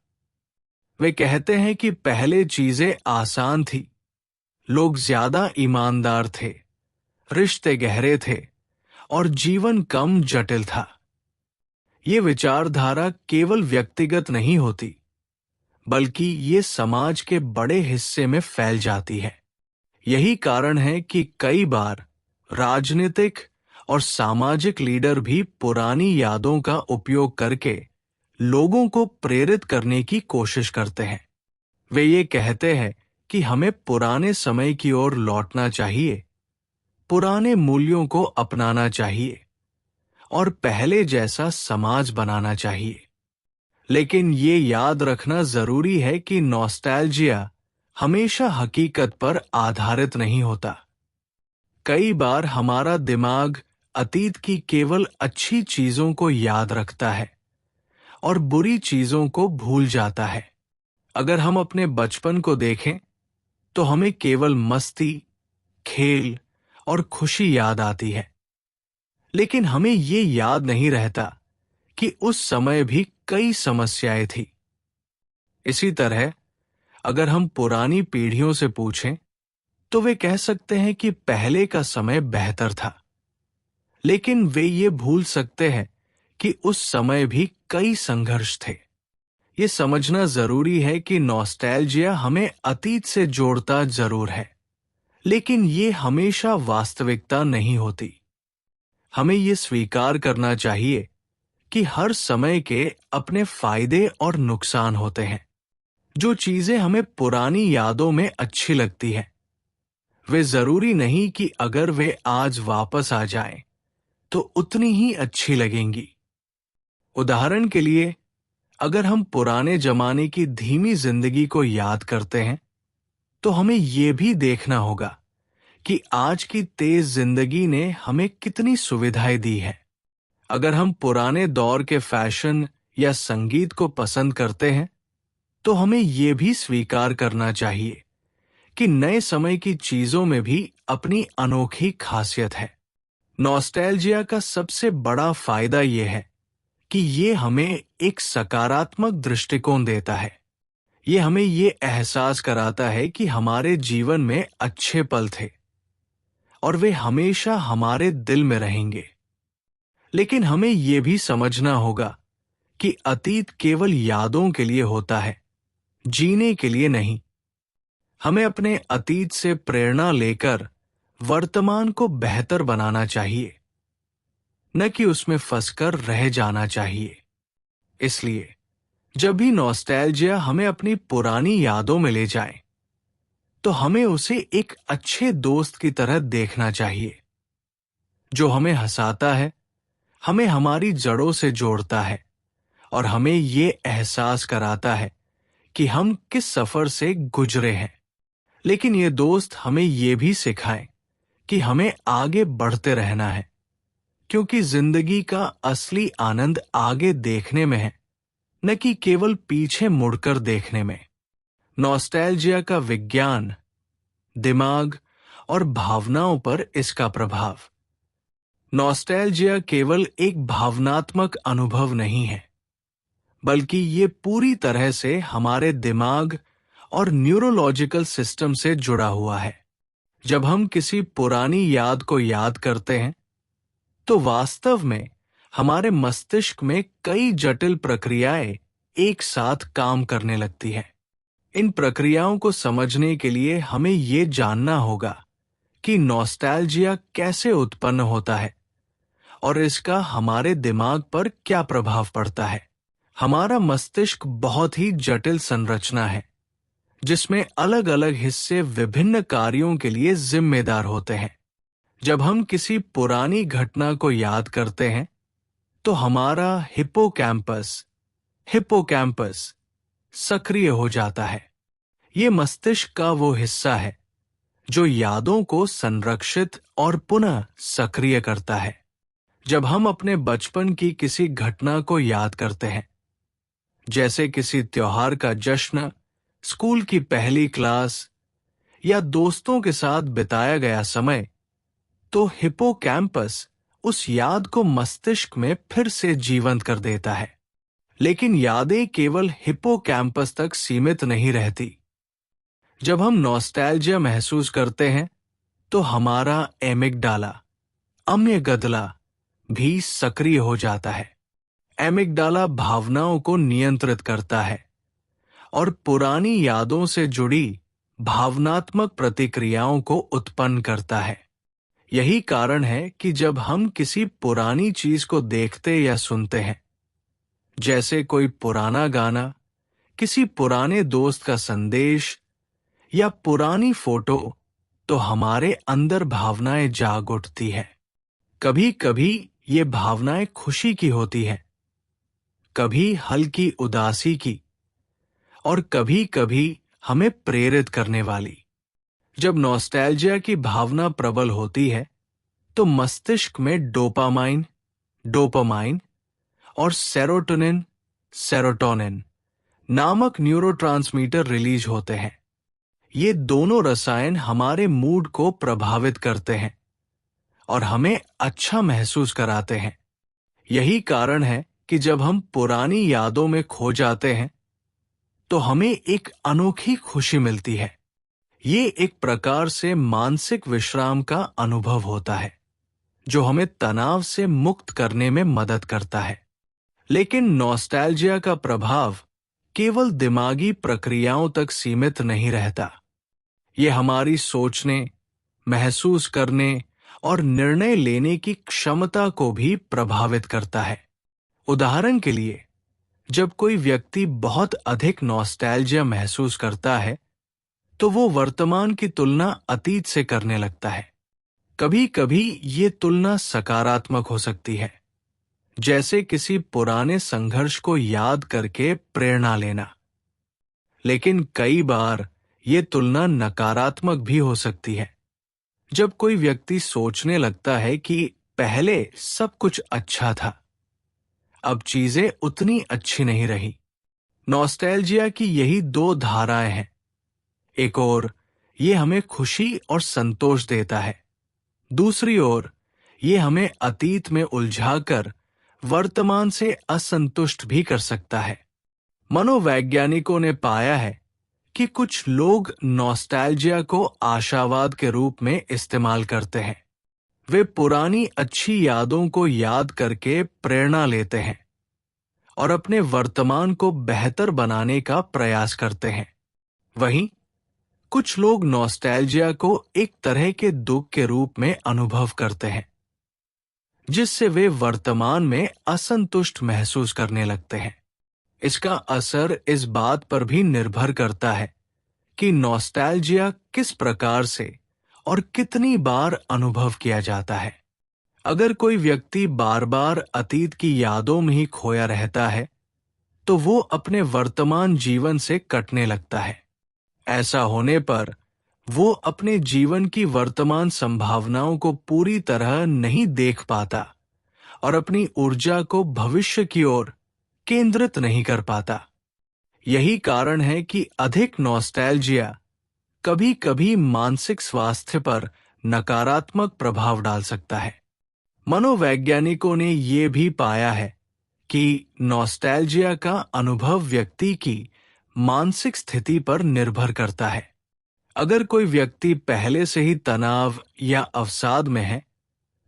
वे कहते हैं कि पहले चीजें आसान थी, लोग ज्यादा ईमानदार थे, रिश्ते गहरे थे और जीवन कम जटिल था। ये विचारधारा केवल व्यक्तिगत नहीं होती, बल्कि ये समाज के बड़े हिस्से में फैल जाती है। यही कारण है कि कई बार राजनीतिक और सामाजिक लीडर भी पुरानी यादों का उपयोग करके लोगों को प्रेरित करने की कोशिश करते हैं। वे ये कहते हैं कि हमें पुराने समय की ओर लौटना चाहिए, पुराने मूल्यों को अपनाना चाहिए और पहले जैसा समाज बनाना चाहिए। लेकिन ये याद रखना जरूरी है कि नॉस्टैल्जिया हमेशा हकीकत पर आधारित नहीं होता। कई बार हमारा दिमाग अतीत की केवल अच्छी चीजों को याद रखता है और बुरी चीजों को भूल जाता है। अगर हम अपने बचपन को देखें तो हमें केवल मस्ती, खेल और खुशी याद आती है, लेकिन हमें ये याद नहीं रहता कि उस समय भी कई समस्याएं थी। इसी तरह अगर हम पुरानी पीढ़ियों से पूछें तो वे कह सकते हैं कि पहले का समय बेहतर था, लेकिन वे ये भूल सकते हैं कि उस समय भी कई संघर्ष थे। ये समझना जरूरी है कि नॉस्टैल्जिया हमें अतीत से जोड़ता जरूर है, लेकिन ये हमेशा वास्तविकता नहीं होती। हमें ये स्वीकार करना चाहिए कि हर समय के अपने फायदे और नुकसान होते हैं। जो चीजें हमें पुरानी यादों में अच्छी लगती हैं, वे जरूरी नहीं कि अगर वे आज वापस आ जाएं, तो उतनी ही अच्छी लगेंगी। उदाहरण के लिए, अगर हम पुराने जमाने की धीमी जिंदगी को याद करते हैं, तो हमें यह भी देखना होगा कि आज की तेज जिंदगी ने हमें कितनी सुविधाएं दी है। अगर हम पुराने दौर के फैशन या संगीत को पसंद करते हैं, तो हमें यह भी स्वीकार करना चाहिए कि नए समय की चीजों में भी अपनी अनोखी खासियत है। नॉस्टैल्जिया का सबसे बड़ा फायदा यह है कि ये हमें एक सकारात्मक दृष्टिकोण देता है। ये हमें ये एहसास कराता है कि हमारे जीवन में अच्छे पल थे और वे हमेशा हमारे दिल में रहेंगे। लेकिन हमें ये भी समझना होगा कि अतीत केवल यादों के लिए होता है, जीने के लिए नहीं। हमें अपने अतीत से प्रेरणा लेकर वर्तमान को बेहतर बनाना चाहिए, न कि उसमें फंसकर रह जाना चाहिए। इसलिए जब भी नॉस्टैल्जिया हमें अपनी पुरानी यादों में ले जाए, तो हमें उसे एक अच्छे दोस्त की तरह देखना चाहिए, जो हमें हंसाता है, हमें हमारी जड़ों से जोड़ता है और हमें ये एहसास कराता है कि हम किस सफर से गुजरे हैं। लेकिन ये दोस्त हमें ये भी सिखाएं कि हमें आगे बढ़ते रहना है, क्योंकि जिंदगी का असली आनंद आगे देखने में है, न कि केवल पीछे मुड़कर देखने में। नॉस्टैल्जिया का विज्ञान, दिमाग और भावनाओं पर इसका प्रभाव। नॉस्टैल्जिया केवल एक भावनात्मक अनुभव नहीं है, बल्कि ये पूरी तरह से हमारे दिमाग और न्यूरोलॉजिकल सिस्टम से जुड़ा हुआ है। जब हम किसी पुरानी याद को याद करते हैं, तो वास्तव में हमारे मस्तिष्क में कई जटिल प्रक्रियाएं एक साथ काम करने लगती हैं। इन प्रक्रियाओं को समझने के लिए हमें ये जानना होगा कि नॉस्टैल्जिया कैसे उत्पन्न होता है और इसका हमारे दिमाग पर क्या प्रभाव पड़ता है। हमारा मस्तिष्क बहुत ही जटिल संरचना है, जिसमें अलग अलग हिस्से विभिन्न कार्यों के लिए जिम्मेदार होते हैं। जब हम किसी पुरानी घटना को याद करते हैं, तो हमारा हिप्पोकैम्पस सक्रिय हो जाता है। ये मस्तिष्क का वो हिस्सा है जो यादों को संरक्षित और पुनः सक्रिय करता है। जब हम अपने बचपन की किसी घटना को याद करते हैं, जैसे किसी त्योहार का जश्न, स्कूल की पहली क्लास या दोस्तों के साथ बिताया गया समय, तो हिप्पोकैम्पस उस याद को मस्तिष्क में फिर से जीवंत कर देता है। लेकिन यादें केवल हिप्पोकैम्पस तक सीमित नहीं रहती। जब हम नॉस्टैल्जिया महसूस करते हैं, तो हमारा एमिगडाला, अम्यगदला, भी सक्रिय हो जाता है। एमिगडाला भावनाओं को नियंत्रित करता है और पुरानी यादों से जुड़ी भावनात्मक प्रतिक्रियाओं को उत्पन्न करता है। यही कारण है कि जब हम किसी पुरानी चीज को देखते या सुनते हैं, जैसे कोई पुराना गाना, किसी पुराने दोस्त का संदेश या पुरानी फोटो, तो हमारे अंदर भावनाएं जाग उठती हैं। कभी कभी ये भावनाएं खुशी की होती हैं, कभी हल्की उदासी की, और कभी कभी हमें प्रेरित करने वाली। जब नॉस्टैल्जिया की भावना प्रबल होती है, तो मस्तिष्क में डोपामाइन और सेरोटोनिन नामक न्यूरोट्रांसमीटर रिलीज होते हैं। ये दोनों रसायन हमारे मूड को प्रभावित करते हैं और हमें अच्छा महसूस कराते हैं। यही कारण है कि जब हम पुरानी यादों में खो जाते हैं, तो हमें एक अनोखी खुशी मिलती है। ये एक प्रकार से मानसिक विश्राम का अनुभव होता है, जो हमें तनाव से मुक्त करने में मदद करता है। लेकिन नॉस्टैल्जिया का प्रभाव केवल दिमागी प्रक्रियाओं तक सीमित नहीं रहता। ये हमारी सोचने, महसूस करने और निर्णय लेने की क्षमता को भी प्रभावित करता है। उदाहरण के लिए, जब कोई व्यक्ति बहुत अधिक नॉस्टैल्जिया महसूस करता है, तो वो वर्तमान की तुलना अतीत से करने लगता है। कभी कभी ये तुलना सकारात्मक हो सकती है, जैसे किसी पुराने संघर्ष को याद करके प्रेरणा लेना। लेकिन कई बार ये तुलना नकारात्मक भी हो सकती है, जब कोई व्यक्ति सोचने लगता है कि पहले सब कुछ अच्छा था, अब चीजें उतनी अच्छी नहीं रही। नॉस्टैल्जिया की यही दो धाराएं हैं। एक ओर ये हमें खुशी और संतोष देता है, दूसरी ओर ये हमें अतीत में उलझाकर वर्तमान से असंतुष्ट भी कर सकता है। मनोवैज्ञानिकों ने पाया है कि कुछ लोग नॉस्टैल्जिया को आशावाद के रूप में इस्तेमाल करते हैं। वे पुरानी अच्छी यादों को याद करके प्रेरणा लेते हैं और अपने वर्तमान को बेहतर बनाने का प्रयास करते हैं। वहीं कुछ लोग नॉस्टैल्जिया को एक तरह के दुख के रूप में अनुभव करते हैं, जिससे वे वर्तमान में असंतुष्ट महसूस करने लगते हैं। इसका असर इस बात पर भी निर्भर करता है कि नॉस्टैल्जिया किस प्रकार से और कितनी बार अनुभव किया जाता है। अगर कोई व्यक्ति बार बार अतीत की यादों में ही खोया रहता है, तो वो अपने वर्तमान जीवन से कटने लगता है। ऐसा होने पर वो अपने जीवन की वर्तमान संभावनाओं को पूरी तरह नहीं देख पाता और अपनी ऊर्जा को भविष्य की ओर केंद्रित नहीं कर पाता। यही कारण है कि अधिक नॉस्टैल्जिया कभी कभी मानसिक स्वास्थ्य पर नकारात्मक प्रभाव डाल सकता है। मनोवैज्ञानिकों ने ये भी पाया है कि नॉस्टैल्जिया का अनुभव व्यक्ति की मानसिक स्थिति पर निर्भर करता है। अगर कोई व्यक्ति पहले से ही तनाव या अवसाद में है,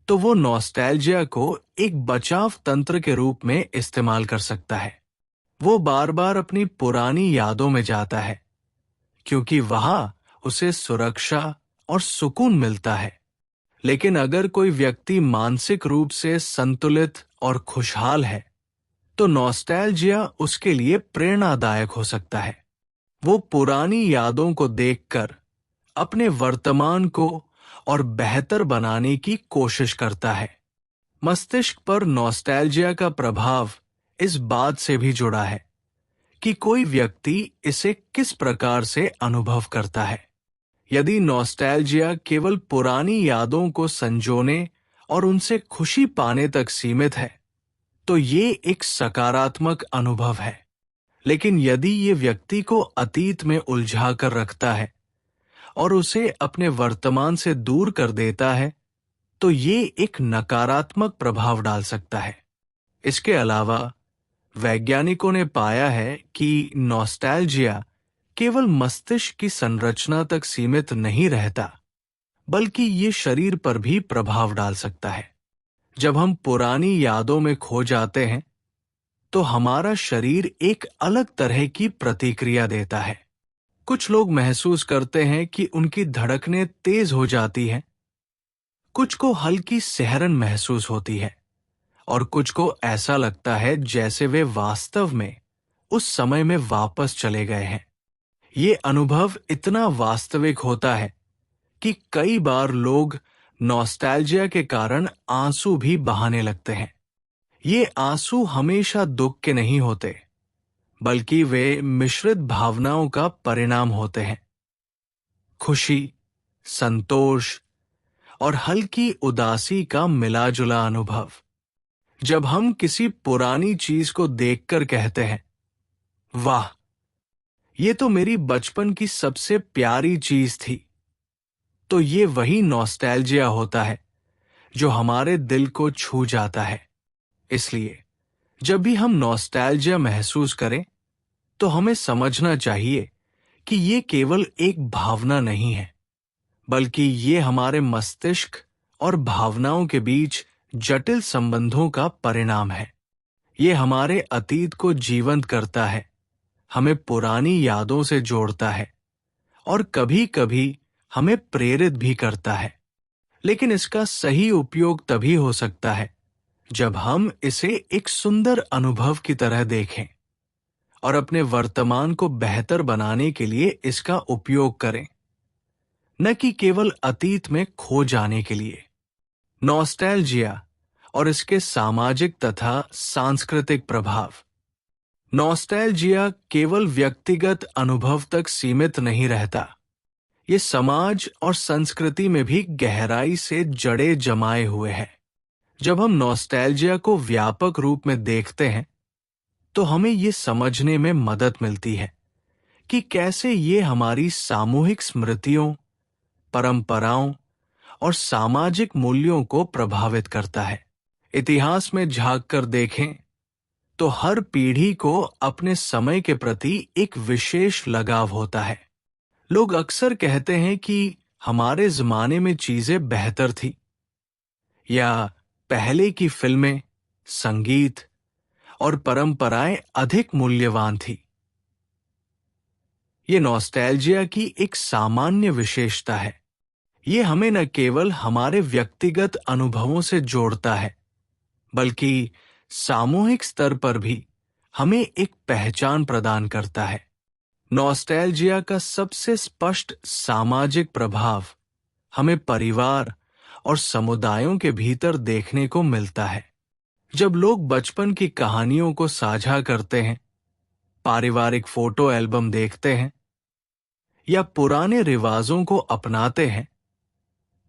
तो वो नॉस्टैल्जिया को एक बचाव तंत्र के रूप में इस्तेमाल कर सकता है। वो बार बार अपनी पुरानी यादों में जाता है, क्योंकि वहां उसे सुरक्षा और सुकून मिलता है। लेकिन अगर कोई व्यक्ति मानसिक रूप से संतुलित और खुशहाल है, तो नॉस्टैल्जिया उसके लिए प्रेरणादायक हो सकता है। वो पुरानी यादों को देखकर अपने वर्तमान को और बेहतर बनाने की कोशिश करता है। मस्तिष्क पर नॉस्टैल्जिया का प्रभाव इस बात से भी जुड़ा है कि कोई व्यक्ति इसे किस प्रकार से अनुभव करता है। यदि नॉस्टैल्जिया केवल पुरानी यादों को संजोने और उनसे खुशी पाने तक सीमित है, तो ये एक सकारात्मक अनुभव है। लेकिन यदि ये व्यक्ति को अतीत में उलझा कर रखता है और उसे अपने वर्तमान से दूर कर देता है, तो ये एक नकारात्मक प्रभाव डाल सकता है। इसके अलावा वैज्ञानिकों ने पाया है कि नॉस्टैल्जिया केवल मस्तिष्क की संरचना तक सीमित नहीं रहता, बल्कि ये शरीर पर भी प्रभाव डाल सकता है। जब हम पुरानी यादों में खो जाते हैं, तो हमारा शरीर एक अलग तरह की प्रतिक्रिया देता है। कुछ लोग महसूस करते हैं कि उनकी धड़कनें तेज हो जाती हैं, कुछ को हल्की सिहरन महसूस होती है, और कुछ को ऐसा लगता है जैसे वे वास्तव में उस समय में वापस चले गए हैं। ये अनुभव इतना वास्तविक होता है कि कई बार लोग नॉस्टैल्जिया के कारण आंसू भी बहाने लगते हैं। ये आंसू हमेशा दुख के नहीं होते, बल्कि वे मिश्रित भावनाओं का परिणाम होते हैं। खुशी, संतोष और हल्की उदासी का मिला-जुला अनुभव। जब हम किसी पुरानी चीज को देखकर कहते हैं, वाह, ये तो मेरी बचपन की सबसे प्यारी चीज थी, तो ये वही नॉस्टैल्जिया होता है जो हमारे दिल को छू जाता है। इसलिए जब भी हम नॉस्टैल्जिया महसूस करें, तो हमें समझना चाहिए कि ये केवल एक भावना नहीं है, बल्कि ये हमारे मस्तिष्क और भावनाओं के बीच जटिल संबंधों का परिणाम है। ये हमारे अतीत को जीवंत करता है, हमें पुरानी यादों से जोड़ता है और कभी-कभी हमें प्रेरित भी करता है। लेकिन इसका सही उपयोग तभी हो सकता है जब हम इसे एक सुंदर अनुभव की तरह देखें और अपने वर्तमान को बेहतर बनाने के लिए इसका उपयोग करें, न कि केवल अतीत में खो जाने के लिए। नॉस्टैल्जिया और इसके सामाजिक तथा सांस्कृतिक प्रभाव। नॉस्टैल्जिया केवल व्यक्तिगत अनुभव तक सीमित नहीं रहता, ये समाज और संस्कृति में भी गहराई से जड़े जमाए हुए है। जब हम नॉस्टैल्जिया को व्यापक रूप में देखते हैं, तो हमें ये समझने में मदद मिलती है कि कैसे ये हमारी सामूहिक स्मृतियों, परंपराओं और सामाजिक मूल्यों को प्रभावित करता है। इतिहास में झांक कर देखें तो हर पीढ़ी को अपने समय के प्रति एक विशेष लगाव होता है। लोग अक्सर कहते हैं कि हमारे जमाने में चीजें बेहतर थी, या पहले की फिल्में, संगीत और परंपराएं अधिक मूल्यवान थी। ये नॉस्टैल्जिया की एक सामान्य विशेषता है। ये हमें न केवल हमारे व्यक्तिगत अनुभवों से जोड़ता है, बल्कि सामूहिक स्तर पर भी हमें एक पहचान प्रदान करता है। नॉस्टैल्जिया का सबसे स्पष्ट सामाजिक प्रभाव हमें परिवार और समुदायों के भीतर देखने को मिलता है। जब लोग बचपन की कहानियों को साझा करते हैं, पारिवारिक फोटो एल्बम देखते हैं या पुराने रिवाजों को अपनाते हैं,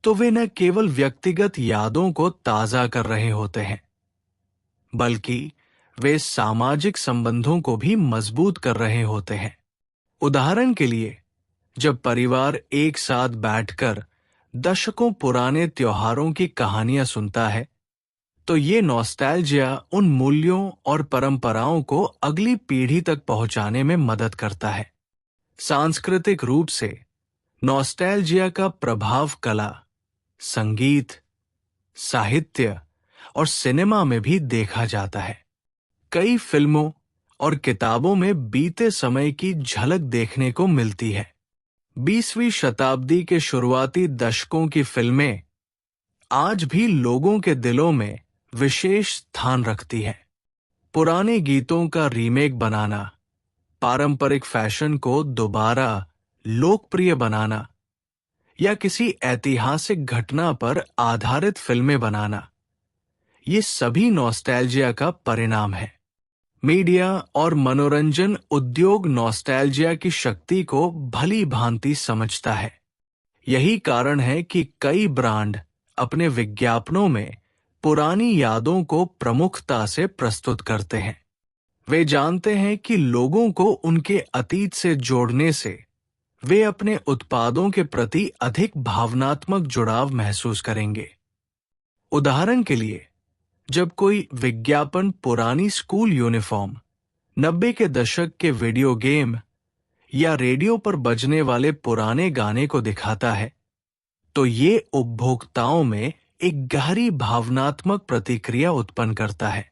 तो वे न केवल व्यक्तिगत यादों को ताजा कर रहे होते हैं, बल्कि वे सामाजिक संबंधों को भी मजबूत कर रहे होते हैं। उदाहरण के लिए, जब परिवार एक साथ बैठकर दशकों पुराने त्योहारों की कहानियां सुनता है, तो ये नॉस्टैल्जिया उन मूल्यों और परंपराओं को अगली पीढ़ी तक पहुंचाने में मदद करता है। सांस्कृतिक रूप से नॉस्टैल्जिया का प्रभाव कला, संगीत, साहित्य और सिनेमा में भी देखा जाता है। कई फिल्मों और किताबों में बीते समय की झलक देखने को मिलती है। 20वीं शताब्दी के शुरुआती दशकों की फिल्में आज भी लोगों के दिलों में विशेष स्थान रखती हैं। पुराने गीतों का रीमेक बनाना, पारंपरिक फैशन को दोबारा लोकप्रिय बनाना या किसी ऐतिहासिक घटना पर आधारित फिल्में बनाना, ये सभी नॉस्टैल्जिया का परिणाम है। मीडिया और मनोरंजन उद्योग नॉस्टैल्जिया की शक्ति को भली भांति समझता है। यही कारण है कि कई ब्रांड अपने विज्ञापनों में पुरानी यादों को प्रमुखता से प्रस्तुत करते हैं। वे जानते हैं कि लोगों को उनके अतीत से जोड़ने से वे अपने उत्पादों के प्रति अधिक भावनात्मक जुड़ाव महसूस करेंगे। उदाहरण के लिए, जब कोई विज्ञापन पुरानी स्कूल यूनिफॉर्म, 90 के दशक के वीडियो गेम या रेडियो पर बजने वाले पुराने गाने को दिखाता है, तो ये उपभोक्ताओं में एक गहरी भावनात्मक प्रतिक्रिया उत्पन्न करता है।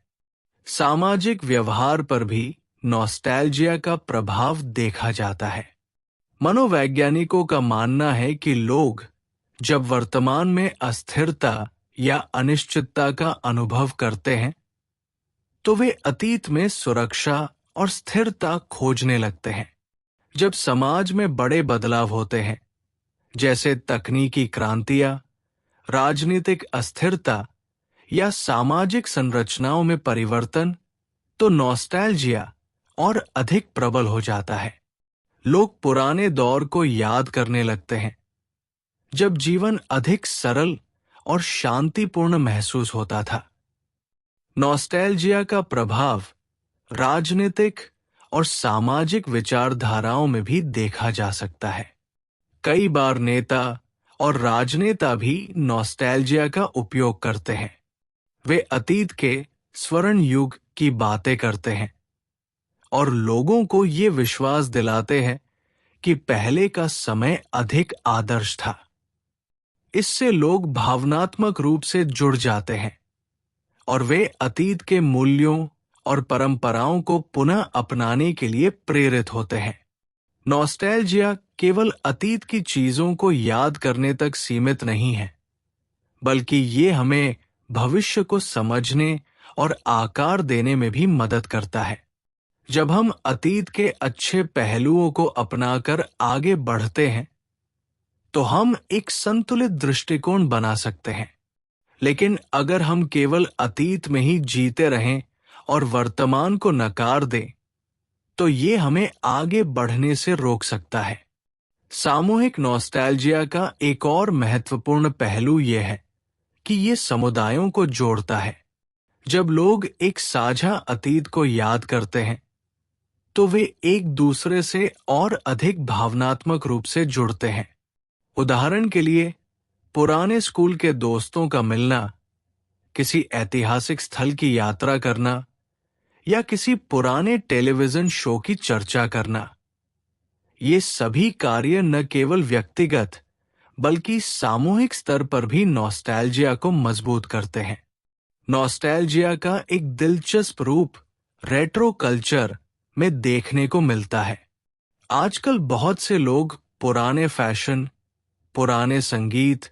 सामाजिक व्यवहार पर भी नॉस्टैल्जिया का प्रभाव देखा जाता है। मनोवैज्ञानिकों का मानना है कि लोग जब वर्तमान में अस्थिरता या अनिश्चितता का अनुभव करते हैं, तो वे अतीत में सुरक्षा और स्थिरता खोजने लगते हैं। जब समाज में बड़े बदलाव होते हैं, जैसे तकनीकी क्रांतियां, राजनीतिक अस्थिरता या सामाजिक संरचनाओं में परिवर्तन, तो नॉस्टैल्जिया और अधिक प्रबल हो जाता है। लोग पुराने दौर को याद करने लगते हैं, जब जीवन अधिक सरल और शांतिपूर्ण महसूस होता था। नॉस्टैल्जिया का प्रभाव राजनीतिक और सामाजिक विचारधाराओं में भी देखा जा सकता है। कई बार नेता और राजनेता भी नॉस्टैल्जिया का उपयोग करते हैं। वे अतीत के स्वर्ण युग की बातें करते हैं और लोगों को ये विश्वास दिलाते हैं कि पहले का समय अधिक आदर्श था। इससे लोग भावनात्मक रूप से जुड़ जाते हैं और वे अतीत के मूल्यों और परंपराओं को पुनः अपनाने के लिए प्रेरित होते हैं। नॉस्टैल्जिया केवल अतीत की चीजों को याद करने तक सीमित नहीं है, बल्कि ये हमें भविष्य को समझने और आकार देने में भी मदद करता है। जब हम अतीत के अच्छे पहलुओं को अपनाकर आगे बढ़ते हैं, तो हम एक संतुलित दृष्टिकोण बना सकते हैं। लेकिन अगर हम केवल अतीत में ही जीते रहें और वर्तमान को नकार दें, तो ये हमें आगे बढ़ने से रोक सकता है। सामूहिक नॉस्टैल्जिया का एक और महत्वपूर्ण पहलू यह है कि ये समुदायों को जोड़ता है। जब लोग एक साझा अतीत को याद करते हैं, तो वे एक दूसरे से और अधिक भावनात्मक रूप से जुड़ते हैं। उदाहरण के लिए, पुराने स्कूल के दोस्तों का मिलना, किसी ऐतिहासिक स्थल की यात्रा करना या किसी पुराने टेलीविजन शो की चर्चा करना, ये सभी कार्य न केवल व्यक्तिगत बल्कि सामूहिक स्तर पर भी नॉस्टैल्जिया को मजबूत करते हैं। नॉस्टैल्जिया का एक दिलचस्प रूप रेट्रो कल्चर में देखने को मिलता है। आजकल बहुत से लोग पुराने फैशन, पुराने संगीत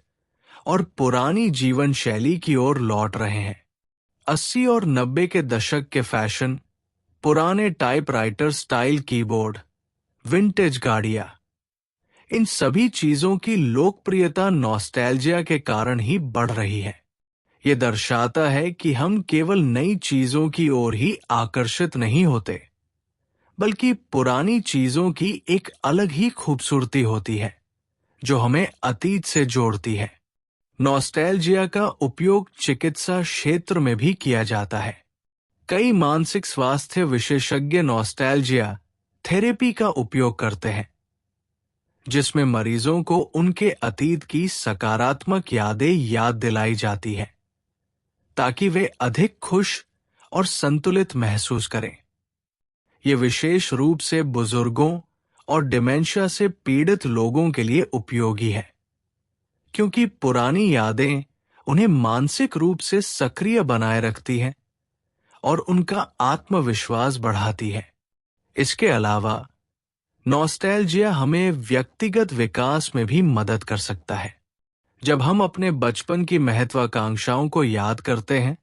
और पुरानी जीवन शैली की ओर लौट रहे हैं। 80 और 90 के दशक के फैशन, पुराने टाइपराइटर स्टाइल कीबोर्ड, विंटेज गाड़ियां, इन सभी चीजों की लोकप्रियता नॉस्टैल्जिया के कारण ही बढ़ रही है। ये दर्शाता है कि हम केवल नई चीजों की ओर ही आकर्षित नहीं होते, बल्कि पुरानी चीजों की एक अलग ही खूबसूरती होती है, जो हमें अतीत से जोड़ती है। नॉस्टैल्जिया का उपयोग चिकित्सा क्षेत्र में भी किया जाता है। कई मानसिक स्वास्थ्य विशेषज्ञ नॉस्टैल्जिया थेरेपी का उपयोग करते हैं, जिसमें मरीजों को उनके अतीत की सकारात्मक यादें याद दिलाई जाती है, ताकि वे अधिक खुश और संतुलित महसूस करें। ये विशेष रूप से बुजुर्गों और डिमेंशिया से पीड़ित लोगों के लिए उपयोगी है, क्योंकि पुरानी यादें उन्हें मानसिक रूप से सक्रिय बनाए रखती हैं और उनका आत्मविश्वास बढ़ाती है। इसके अलावा नॉस्टैल्जिया हमें व्यक्तिगत विकास में भी मदद कर सकता है। जब हम अपने बचपन की महत्वाकांक्षाओं को याद करते हैं,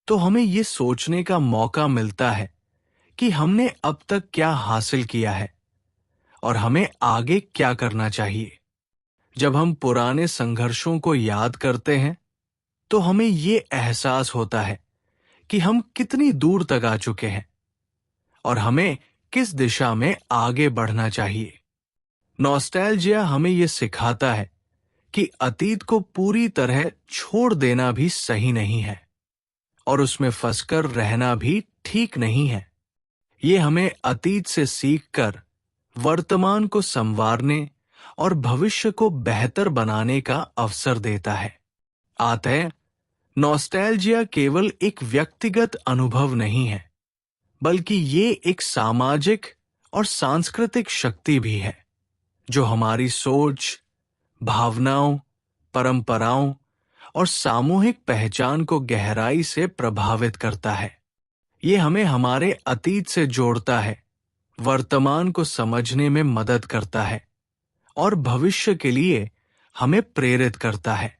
तो हमें ये सोचने का मौका मिलता है कि हमने अब तक क्या हासिल किया है और हमें आगे क्या करना चाहिए। जब हम पुराने संघर्षों को याद करते हैं, तो हमें ये एहसास होता है कि हम कितनी दूर तक आ चुके हैं और हमें किस दिशा में आगे बढ़ना चाहिए। नॉस्टैल्जिया हमें ये सिखाता है कि अतीत को पूरी तरह छोड़ देना भी सही नहीं है और उसमें फंसकर रहना भी ठीक नहीं है। ये हमें अतीत से सीखकर वर्तमान को संवारने और भविष्य को बेहतर बनाने का अवसर देता है। अतः नॉस्टैल्जिया केवल एक व्यक्तिगत अनुभव नहीं है, बल्कि ये एक सामाजिक और सांस्कृतिक शक्ति भी है जो हमारी सोच, भावनाओं, परंपराओं और सामूहिक पहचान को गहराई से प्रभावित करता है। ये हमें हमारे अतीत से जोड़ता है, वर्तमान को समझने में मदद करता है और भविष्य के लिए हमें प्रेरित करता है।